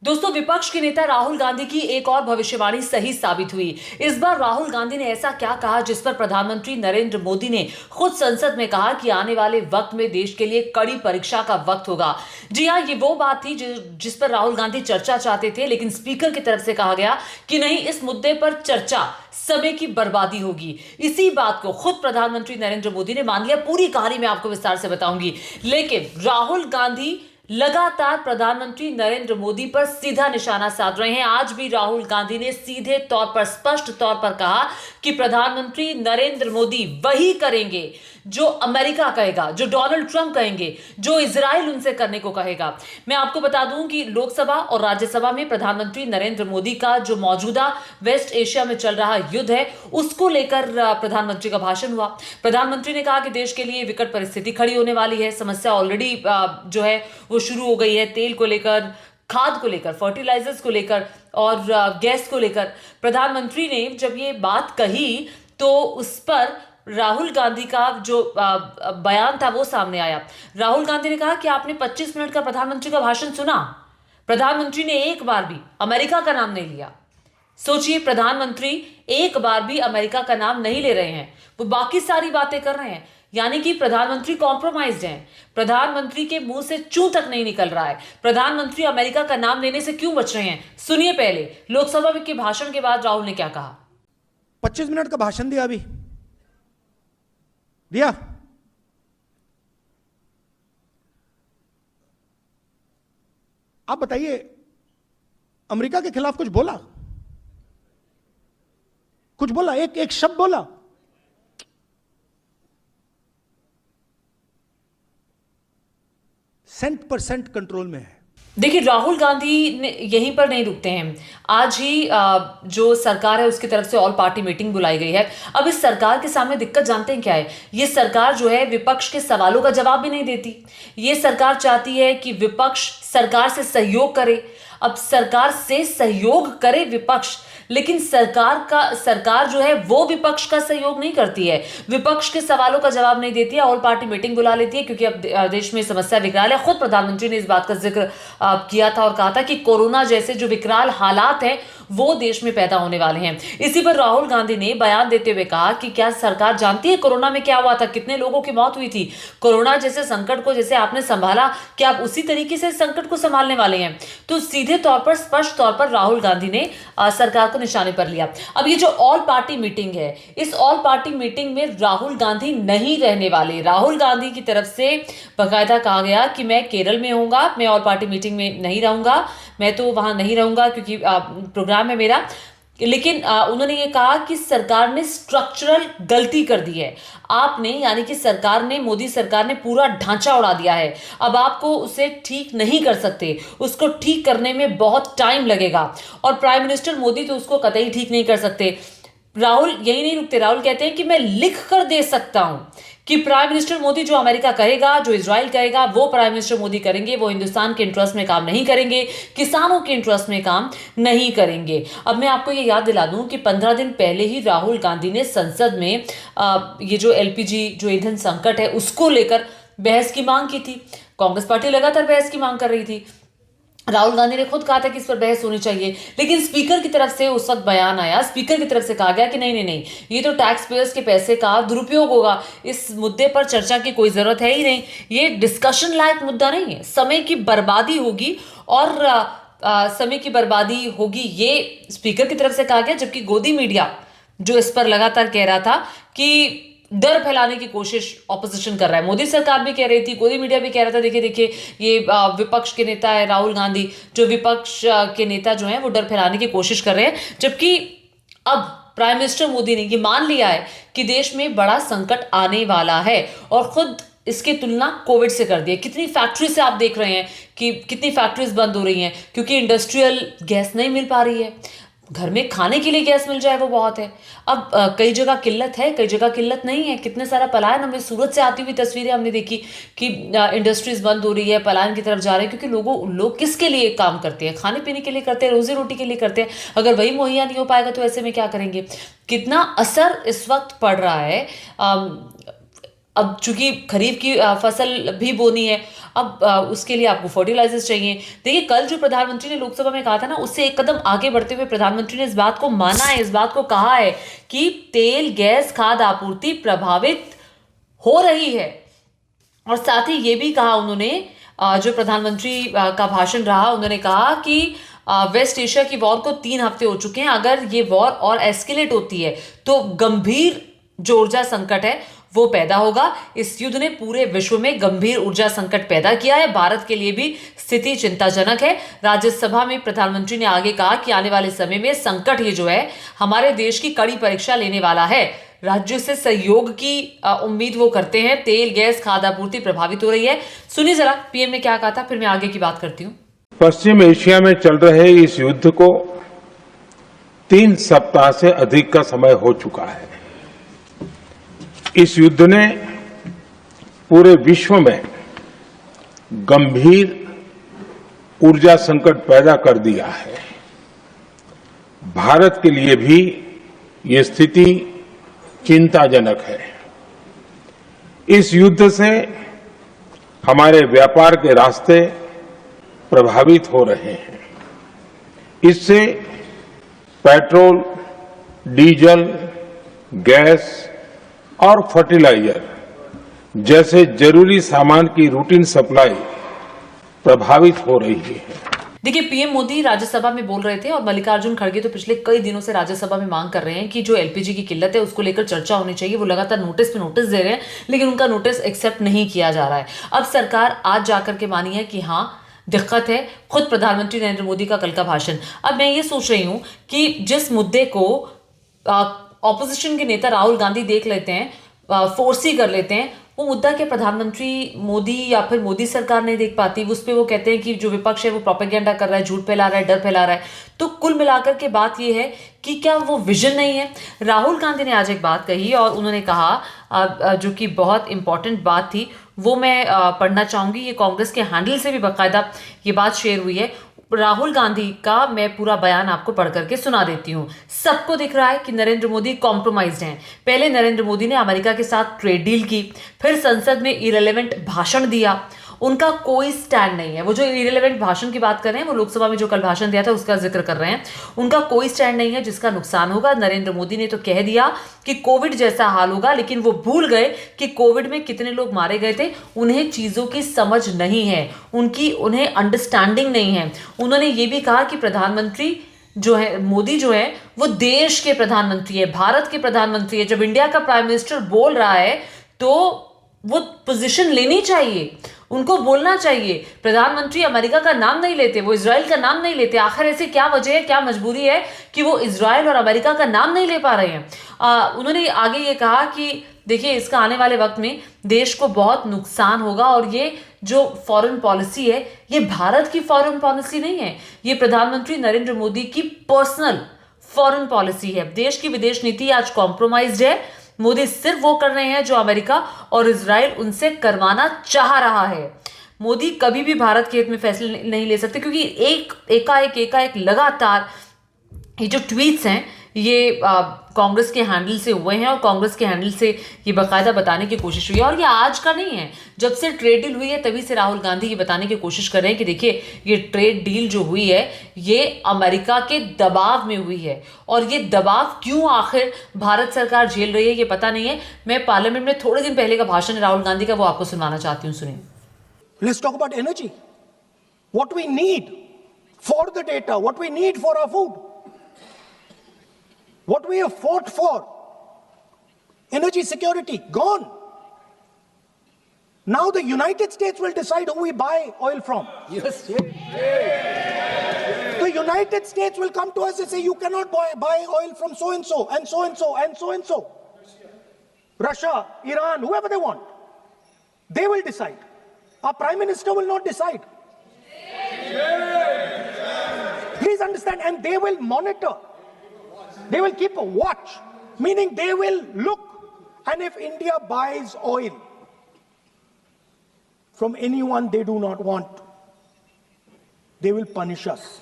दोस्तों, विपक्ष के नेता राहुल गांधी की एक और भविष्यवाणी सही साबित हुई। इस बार राहुल गांधी ने ऐसा क्या कहा जिस पर प्रधानमंत्री नरेंद्र मोदी ने खुद संसद में कहा कि आने वाले वक्त में देश के लिए कड़ी परीक्षा का वक्त होगा। जी हां, ये वो बात थी जिस पर राहुल गांधी चर्चा चाहते थे, लेकिन स्पीकर की तरफ से कहा गया कि नहीं, इस मुद्दे पर चर्चा समय की बर्बादी होगी। इसी बात को खुद प्रधानमंत्री नरेंद्र मोदी ने मान लिया। पूरी कहानी मैं आपको विस्तार से बताऊंगी, लेकिन राहुल गांधी लगातार प्रधानमंत्री नरेंद्र मोदी पर सीधा निशाना साध रहे हैं। आज भी राहुल गांधी ने सीधे तौर पर, स्पष्ट तौर पर कहा कि प्रधानमंत्री नरेंद्र मोदी वही करेंगे जो अमेरिका कहेगा, जो डोनाल्ड ट्रंप कहेंगे, जो इजराइल उनसे करने को कहेगा। मैं आपको बता दूं कि लोकसभा और राज्यसभा में प्रधानमंत्री नरेंद्र मोदी का जो मौजूदा वेस्ट एशिया में चल रहा युद्ध है, उसको लेकर प्रधानमंत्री का भाषण हुआ। प्रधानमंत्री ने कहा कि देश के लिए विकट परिस्थिति खड़ी होने वाली है। समस्या ऑलरेडी जो है वो शुरू हो गई है, तेल को लेकर, खाद को लेकर, फर्टिलाइजर्स को लेकर और गैस को लेकर। प्रधानमंत्री ने जब ये बात कही तो उस पर राहुल गांधी का जो बयान था वो सामने आया। राहुल गांधी ने कहा कि आपने 25 मिनट का प्रधानमंत्री का भाषण सुना, प्रधानमंत्री ने एक बार भी अमेरिका का नाम नहीं लिया। सोचिए, प्रधानमंत्री एक बार भी अमेरिका का नाम नहीं ले रहे हैं, वो बाकी सारी बातें कर रहे हैं। यानी कि प्रधानमंत्री कॉम्प्रोमाइज्ड हैं। प्रधानमंत्री के मुंह से चू तक नहीं निकल रहा है। प्रधानमंत्री अमेरिका का नाम लेने से क्यों बच रहे हैं? सुनिए पहले लोकसभा के भाषण के बाद राहुल ने क्या कहा। 25 मिनट का भाषण दिया, अभी दिया। आप बताइए, अमेरिका के खिलाफ कुछ बोला? कुछ बोला? एक शब्द बोला? % कंट्रोल में है। देखिए, राहुल गांधी ने यहीं पर नहीं रुकते हैं। आज ही जो सरकार है उसकी तरफ से ऑल पार्टी मीटिंग बुलाई गई है। अब इस सरकार के सामने दिक्कत जानते हैं क्या है? ये सरकार जो है विपक्ष के सवालों का जवाब भी नहीं देती। ये सरकार चाहती है कि विपक्ष सरकार से सहयोग करे। अब सरकार से सहयोग करे विपक्ष, लेकिन सरकार जो है वो विपक्ष का सहयोग नहीं करती है, विपक्ष के सवालों का जवाब नहीं देती है, ऑल पार्टी मीटिंग बुला लेती है, क्योंकि अब देश में समस्या विकराल है। खुद प्रधानमंत्री ने इस बात का जिक्र किया था और कहा था कि कोरोना जैसे जो विकराल हालात हैं वो देश में पैदा होने वाले हैं। इसी पर राहुल गांधी ने बयान देते हुए कहा कि क्या सरकार जानती है कोरोना में क्या हुआ था, कितने लोगों की मौत हुई थी? कोरोना जैसे संकट को जैसे आपने संभाला, क्या आप उसी तरीके से संकट को संभालने वाले हैं? तो सीधे तौर पर, स्पष्ट तौर पर राहुल गांधी ने सरकार को निशाने पर लिया। अब ये जो ऑल पार्टी मीटिंग है, इस ऑल पार्टी मीटिंग में राहुल गांधी नहीं रहने वाले। राहुल गांधी की तरफ से बाकायदा कहा गया कि मैं केरल में होऊंगा, मैं ऑल पार्टी मीटिंग में नहीं रहूंगा, मैं तो वहां नहीं रहूंगा क्योंकि प्रोग्राम है मेरा। लेकिन उन्होंने ये कहा कि सरकार ने स्ट्रक्चरल गलती कर दी है। आपने, यानी कि सरकार ने, मोदी सरकार ने पूरा ढांचा उड़ा दिया है। अब आपको उसे ठीक नहीं कर सकते, उसको ठीक करने में बहुत टाइम लगेगा और प्राइम मिनिस्टर मोदी तो उसको कतई ठीक नहीं कर सकते। राहुल यही नहीं रुकते, राहुल कहते हैं कि मैं लिख कर दे सकता हूं कि प्राइम मिनिस्टर मोदी जो अमेरिका कहेगा, जो इजराइल कहेगा, वो प्राइम मिनिस्टर मोदी करेंगे। वो हिंदुस्तान के इंटरेस्ट में काम नहीं करेंगे, किसानों के इंटरेस्ट में काम नहीं करेंगे। अब मैं आपको ये याद दिला दूं कि 15 दिन पहले ही राहुल गांधी ने संसद में ये जो एलपीजी, जो ईंधन संकट है, उसको लेकर बहस की मांग की थी। कांग्रेस पार्टी लगातार बहस की मांग कर रही थी। राहुल गांधी ने खुद कहा था कि इस पर बहस होनी चाहिए, लेकिन स्पीकर की तरफ से उस वक्त बयान आया, स्पीकर की तरफ से कहा गया कि नहीं नहीं नहीं, ये तो टैक्स पेयर्स के पैसे का दुरुपयोग होगा, इस मुद्दे पर चर्चा की कोई जरूरत है ही नहीं, ये डिस्कशन लायक मुद्दा नहीं है, समय की बर्बादी होगी और समय की बर्बादी होगी, ये स्पीकर की तरफ से कहा गया। जबकि गोदी मीडिया जो इस पर लगातार कह रहा था कि डर फैलाने की कोशिश ऑपोजिशन कर रहा है, मोदी सरकार भी कह रही थी, गोदी मीडिया भी कह रहा था, देखिए देखिए ये विपक्ष के नेता है राहुल गांधी, जो विपक्ष के नेता जो हैं वो डर फैलाने की कोशिश कर रहे हैं। जबकि अब प्राइम मिनिस्टर मोदी ने ये मान लिया है कि देश में बड़ा संकट आने वाला है और खुद इसकी तुलना कोविड से कर दी है। कितनी फैक्ट्री से आप देख रहे हैं कि कितनी फैक्ट्रीज बंद हो रही हैं क्योंकि इंडस्ट्रियल गैस नहीं मिल पा रही है। घर में खाने के लिए गैस मिल जाए वो बहुत है। अब कई जगह किल्लत है, कई जगह किल्लत नहीं है। कितने सारा पलायन, हमने सूरत से आती हुई तस्वीरें हमने देखी कि इंडस्ट्रीज बंद हो रही है, पलायन की तरफ जा रहे हैं, क्योंकि लोग किसके लिए काम करते हैं? खाने पीने के लिए करते हैं, रोजी रोटी के लिए करते हैं। अगर वही मुहैया नहीं हो पाएगा तो ऐसे में क्या करेंगे? कितना असर इस वक्त पड़ रहा है अब चूंकि खरीफ की फसल भी बोनी है, अब उसके लिए आपको फर्टिलाइजर्स चाहिए। देखिए, कल जो प्रधानमंत्री ने लोकसभा में कहा था ना, उससे एक कदम आगे बढ़ते हुए प्रधानमंत्री ने इस बात को माना है, इस बात को कहा है कि तेल, गैस, खाद्य आपूर्ति प्रभावित हो रही है। और साथ ही ये भी कहा उन्होंने, जो प्रधानमंत्री का भाषण रहा, उन्होंने कहा कि वेस्ट एशिया की वॉर को 3 हफ्ते हो चुके हैं, अगर ये वॉर और एस्केलेट होती है तो गंभीर जो ऊर्जा संकट है वो पैदा होगा। इस युद्ध ने पूरे विश्व में गंभीर ऊर्जा संकट पैदा किया है, भारत के लिए भी स्थिति चिंताजनक है। राज्यसभा में प्रधानमंत्री ने आगे कहा कि आने वाले समय में संकट ये जो है हमारे देश की कड़ी परीक्षा लेने वाला है। राज्यों से सहयोग की उम्मीद वो करते हैं। तेल, गैस, खाद्य आपूर्ति प्रभावित हो रही है। सुनिए जरा पीएम ने क्या कहा था, फिर मैं आगे की बात करती हूँ। पश्चिम एशिया में चल रहे इस युद्ध को 3 सप्ताह से अधिक का समय हो चुका है। इस युद्ध ने पूरे विश्व में गंभीर ऊर्जा संकट पैदा कर दिया है। भारत के लिए भी ये स्थिति चिंताजनक है। इस युद्ध से हमारे व्यापार के रास्ते प्रभावित हो रहे हैं। इससे पेट्रोल, डीजल, गैस और फर्टिलाइजर जैसे जरूरी सामान की रूटीन सप्लाई प्रभावित हो रही है। देखिए, पीएम मोदी राज्यसभा में बोल रहे थे और मल्लिकार्जुन खड़गे तो पिछले कई दिनों से राज्यसभा में मांग कर रहे हैं कि जो एलपीजी की किल्लत है उसको लेकर चर्चा होनी चाहिए। वो लगातार नोटिस पे नोटिस दे रहे हैं, लेकिन उनका नोटिस एक्सेप्ट नहीं किया जा रहा है। अब सरकार आज जाकर के मानी है कि हाँ दिक्कत है। खुद प्रधानमंत्री नरेंद्र मोदी का कल का भाषण। अब मैं ये सोच रही हूं कि जिस मुद्दे को ऑपोजिशन के नेता राहुल गांधी देख लेते हैं, फोर्सी कर लेते हैं, वो मुद्दा क्या प्रधानमंत्री मोदी या फिर मोदी सरकार नहीं देख पाती। उस पर वो कहते हैं कि जो विपक्ष है वो प्रोपेगेंडा कर रहा है, झूठ फैला रहा है, डर फैला रहा है। तो कुल मिलाकर के बात ये है कि क्या वो विजन नहीं है। राहुल गांधी ने आज एक बात कही और उन्होंने कहा जो कि बहुत इंपॉर्टेंट बात थी, वो मैं पढ़ना चाहूंगी। ये कांग्रेस के हैंडल से भी बाकायदा ये बात शेयर हुई है। राहुल गांधी का मैं पूरा बयान आपको पढ़ करके सुना देती हूं। सबको दिख रहा है कि नरेंद्र मोदी कॉम्प्रोमाइज्ड हैं। पहले नरेंद्र मोदी ने अमेरिका के साथ ट्रेड डील की, फिर संसद में इरेलेवेंट भाषण दिया। उनका कोई स्टैंड नहीं है। वो जो इरेलेवेंट भाषण की बात कर रहे हैं, वो लोकसभा में जो कल भाषण दिया था उसका जिक्र कर रहे हैं। उनका कोई स्टैंड नहीं है जिसका नुकसान होगा। नरेंद्र मोदी ने तो कह दिया कि कोविड जैसा हाल होगा, लेकिन वो भूल गए कि कोविड में कितने लोग मारे गए थे। उन्हें चीजों की समझ नहीं है, उन्हें अंडरस्टैंडिंग नहीं है। उन्होंने ये भी कहा कि प्रधानमंत्री जो है, मोदी जो है, वो देश के प्रधानमंत्री है, भारत के प्रधानमंत्री है। जब इंडिया का प्राइम मिनिस्टर बोल रहा है तो वो पोजीशन लेनी चाहिए, उनको बोलना चाहिए। प्रधानमंत्री अमेरिका का नाम नहीं लेते, वो इजराइल का नाम नहीं लेते। आखिर ऐसे क्या वजह है, क्या मजबूरी है कि वो इजराइल और अमेरिका का नाम नहीं ले पा रहे हैं। उन्होंने आगे ये कहा कि देखिए, इसका आने वाले वक्त में देश को बहुत नुकसान होगा और ये जो फॉरेन पॉलिसी है, ये भारत की फॉरेन पॉलिसी नहीं है, ये प्रधानमंत्री नरेंद्र मोदी की पर्सनल फॉरेन पॉलिसी है। देश की विदेश नीति आज कॉम्प्रोमाइज्ड है। मोदी सिर्फ वो कर रहे हैं जो अमेरिका और इजराइल उनसे करवाना चाह रहा है। मोदी कभी भी भारत के हित में फैसले नहीं ले सकते, क्योंकि एकाएक लगातार ये जो ट्वीट्स हैं ये कांग्रेस के हैंडल से हुए हैं और कांग्रेस के हैंडल से ये बाकायदा बताने की कोशिश हुई है। और ये आज का नहीं है, जब से ट्रेड डील हुई है तभी से राहुल गांधी ये बताने की कोशिश कर रहे हैं कि देखिए, ये ट्रेड डील जो हुई है ये अमेरिका के दबाव में हुई है। और ये दबाव क्यों आखिर भारत सरकार झेल रही है ये पता नहीं है। मैं पार्लियामेंट में थोड़े दिन पहले का भाषण राहुल गांधी का वो आपको सुनवाना चाहती हूँ, सुनिए। Let's talk about energy. What we need for the data, what we need for our food, what we have fought for. Energy security, gone. Now the United States will decide who we buy oil from. Yes. The United States will come to us and say, you cannot buy oil from so and so and so and so and so and so. Russia, Iran, whoever they want. They will decide. Our Prime Minister will not decide. Please understand, and they will monitor. They will keep a watch, meaning they will look, and if India buys oil from anyone they do not want, they will punish us.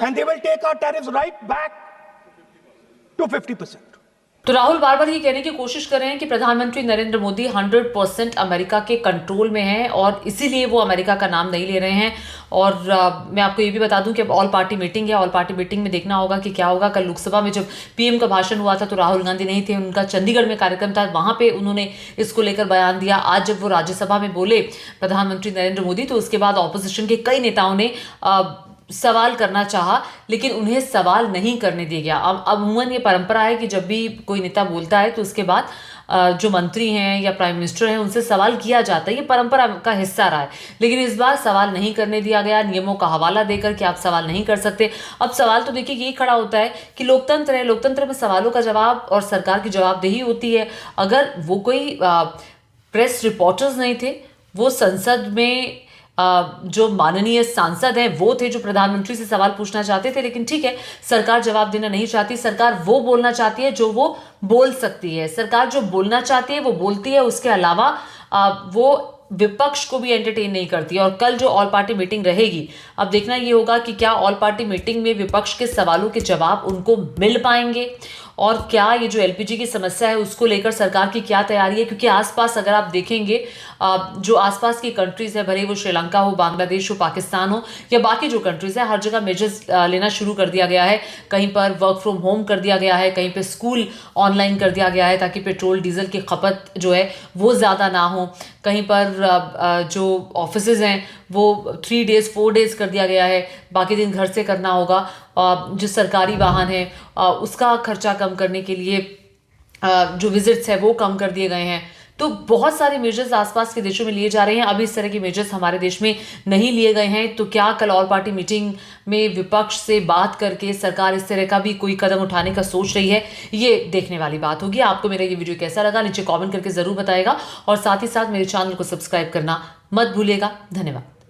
And they will take our tariffs right back to 50%. तो राहुल बार बार ये कहने की कोशिश कर रहे हैं कि प्रधानमंत्री नरेंद्र मोदी 100% अमेरिका के कंट्रोल में हैं और इसीलिए वो अमेरिका का नाम नहीं ले रहे हैं। और मैं आपको ये भी बता दूं कि अब ऑल पार्टी मीटिंग है, ऑल पार्टी मीटिंग में देखना होगा कि क्या होगा। कल लोकसभा में जब पीएम का भाषण हुआ था तो राहुल गांधी नहीं थे, उनका चंडीगढ़ में कार्यक्रम था, वहां पे उन्होंने इसको लेकर बयान दिया। आज जब वो राज्यसभा में बोले प्रधानमंत्री नरेंद्र मोदी, तो उसके बाद ऑपोजिशन के कई नेताओं ने सवाल करना चाहा, लेकिन उन्हें सवाल नहीं करने दिया गया। अब अमूमन ये परंपरा है कि जब भी कोई नेता बोलता है तो उसके बाद जो मंत्री हैं या प्राइम मिनिस्टर हैं उनसे सवाल किया जाता है, ये परंपरा का हिस्सा रहा है। लेकिन इस बार सवाल नहीं करने दिया गया, नियमों का हवाला देकर कि आप सवाल नहीं कर सकते। अब सवाल तो देखिए यही खड़ा होता है कि लोकतंत्र है, लोकतंत्र में सवालों का जवाब और सरकार की जवाबदेही होती है। अगर वो कोई प्रेस रिपोर्टर्स नहीं थे, वो संसद में जो माननीय सांसद हैं वो थे जो प्रधानमंत्री से सवाल पूछना चाहते थे। लेकिन ठीक है, सरकार जवाब देना नहीं चाहती, सरकार वो बोलना चाहती है जो वो बोल सकती है। सरकार जो बोलना चाहती है वो बोलती है, उसके अलावा वो विपक्ष को भी एंटरटेन नहीं करती। और कल जो ऑल पार्टी मीटिंग रहेगी, अब देखना ये होगा कि क्या ऑल पार्टी मीटिंग में विपक्ष के सवालों के जवाब उनको मिल पाएंगे, और क्या ये जो एलपीजी की समस्या है उसको लेकर सरकार की क्या तैयारी है। क्योंकि आसपास अगर आप देखेंगे, जो आसपास की कंट्रीज है, भले वो श्रीलंका हो, बांग्लादेश हो, पाकिस्तान हो या बाकी जो कंट्रीज है, हर जगह मेजर्स लेना शुरू कर दिया गया है। कहीं पर वर्क फ्रॉम होम कर दिया गया है, कहीं पे स्कूल ऑनलाइन कर दिया गया है ताकि पेट्रोल डीजल की खपत जो है वो ज़्यादा ना हो। कहीं पर जो ऑफिसेज हैं वो 3 डेज 4 डेज कर दिया गया है, बाकी दिन घर से करना होगा। जो सरकारी वाहन है उसका खर्चा कम करने के लिए जो विजिट्स है वो कम कर दिए गए हैं। तो बहुत सारे मेजर्स आसपास के देशों में लिए जा रहे हैं। अभी इस तरह के मेजर्स हमारे देश में नहीं लिए गए हैं। तो क्या कल ऑल पार्टी मीटिंग में विपक्ष से बात करके सरकार इस तरह का भी कोई कदम उठाने का सोच रही है, ये देखने वाली बात होगी। आपको मेरा ये वीडियो कैसा लगा नीचे कमेंट करके जरूर बताएगा, और साथ ही साथ मेरे चैनल को सब्सक्राइब करना मत भूलिएगा। धन्यवाद।